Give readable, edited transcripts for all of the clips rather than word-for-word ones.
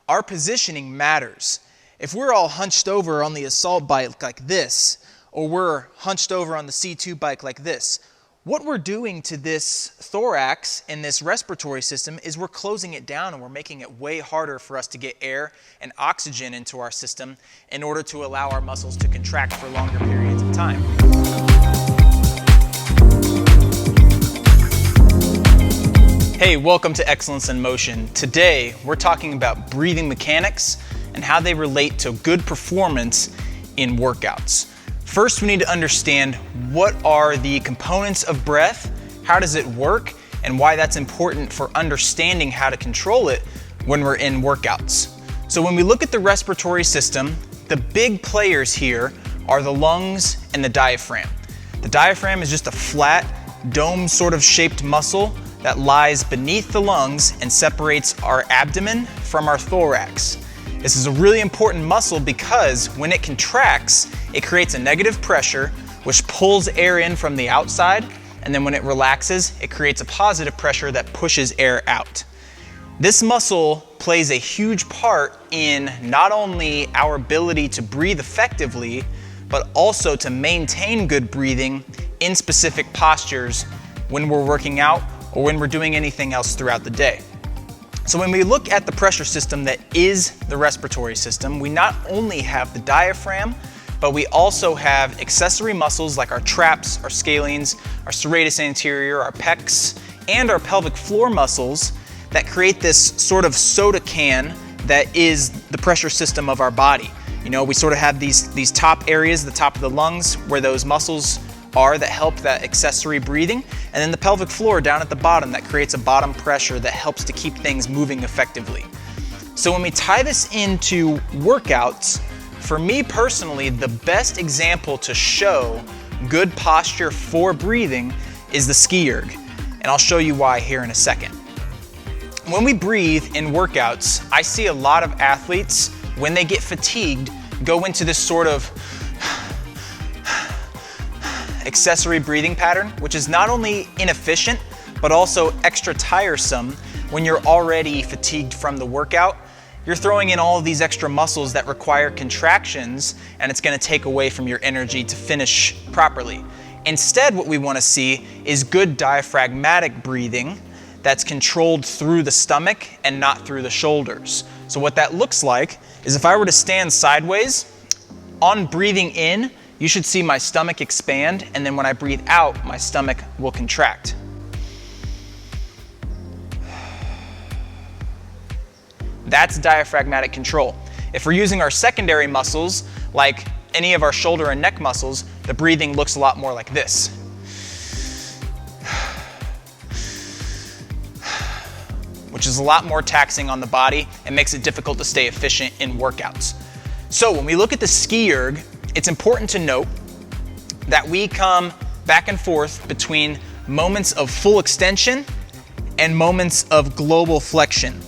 our positioning matters. If we're all hunched over on the assault bike like this, or we're hunched over on the C2 bike like this, what we're doing to this thorax and this respiratory system is we're closing it down and we're making it way harder for us to get air and oxygen into our system in order to allow our muscles to contract for longer periods of time. Hey, welcome to Excellence in Motion. Today, we're talking about breathing mechanics and how they relate to good performance in workouts. First, we need to understand what are the components of breath, how does it work, and why that's important for understanding how to control it when we're in workouts. So when we look at the respiratory system, the big players here are the lungs and the diaphragm. The diaphragm is just a flat, dome sort of shaped muscle that lies beneath the lungs and separates our abdomen from our thorax. This is a really important muscle because when it contracts, it creates a negative pressure which pulls air in from the outside, and then when it relaxes, it creates a positive pressure that pushes air out. This muscle plays a huge part in not only our ability to breathe effectively, but also to maintain good breathing in specific postures when we're working out or when we're doing anything else throughout the day. So when we look at the pressure system that is the respiratory system, we not only have the diaphragm, but we also have accessory muscles like our traps, our scalenes, our serratus anterior, our pecs, and our pelvic floor muscles that create this sort of soda can that is the pressure system of our body. You know, we sort of have these top areas, the top of the lungs, where those muscles are that help that accessory breathing, and then the pelvic floor down at the bottom that creates a bottom pressure that helps to keep things moving effectively. So when we tie this into workouts, for me personally, the best example to show good posture for breathing is the ski erg, and I'll show you why here in a second. When we breathe in workouts, I see a lot of athletes, when they get fatigued, go into this sort of accessory breathing pattern, which is not only inefficient, but also extra tiresome when you're already fatigued from the workout. You're throwing in all of these extra muscles that require contractions, and it's gonna take away from your energy to finish properly. Instead, what we wanna see is good diaphragmatic breathing that's controlled through the stomach and not through the shoulders. So what that looks like is if I were to stand sideways, on breathing in, you should see my stomach expand, and then when I breathe out, my stomach will contract. That's diaphragmatic control. If we're using our secondary muscles, like any of our shoulder and neck muscles, the breathing looks a lot more like this. Which is a lot more taxing on the body and makes it difficult to stay efficient in workouts. So when we look at the ski erg, it's important to note that we come back and forth between moments of full extension and moments of global flexion.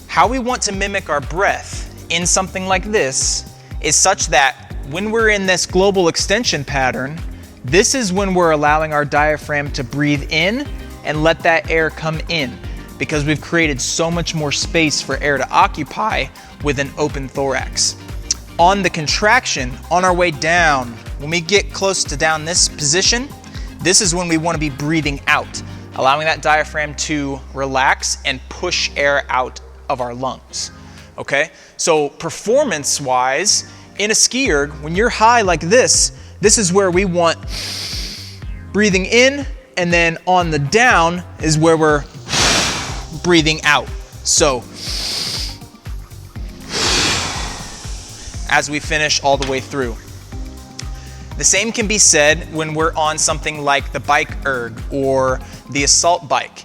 How we want to mimic our breath in something like this is such that when we're in this global extension pattern, this is when we're allowing our diaphragm to breathe in and let that air come in, because we've created so much more space for air to occupy with an open thorax. On the contraction, on our way down, when we get close to down this position, this is when we want to be breathing out, allowing that diaphragm to relax and push air out of our lungs. Okay? So performance-wise, in a ski erg, when you're high like this is where we want breathing in, and then on the down is where we're breathing out. So as we finish all the way through. The same can be said when we're on something like the bike erg or the assault bike.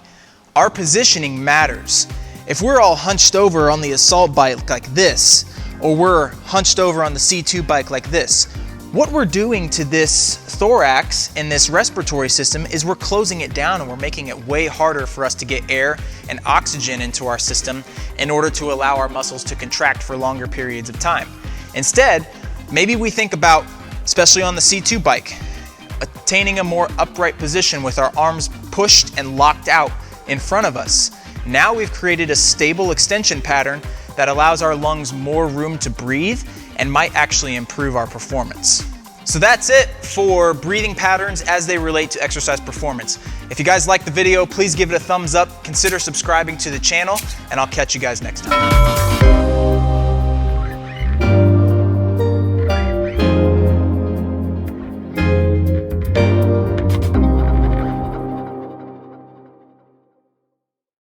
Our positioning matters. If we're all hunched over on the assault bike like this, or we're hunched over on the C2 bike like this, what we're doing to this thorax and this respiratory system is we're closing it down and we're making it way harder for us to get air and oxygen into our system in order to allow our muscles to contract for longer periods of time. Instead, maybe we think about, especially on the C2 bike, attaining a more upright position with our arms pushed and locked out in front of us. Now we've created a stable extension pattern that allows our lungs more room to breathe and might actually improve our performance. So that's it for breathing patterns as they relate to exercise performance. If you guys liked the video, please give it a thumbs up, consider subscribing to the channel, and I'll catch you guys next time.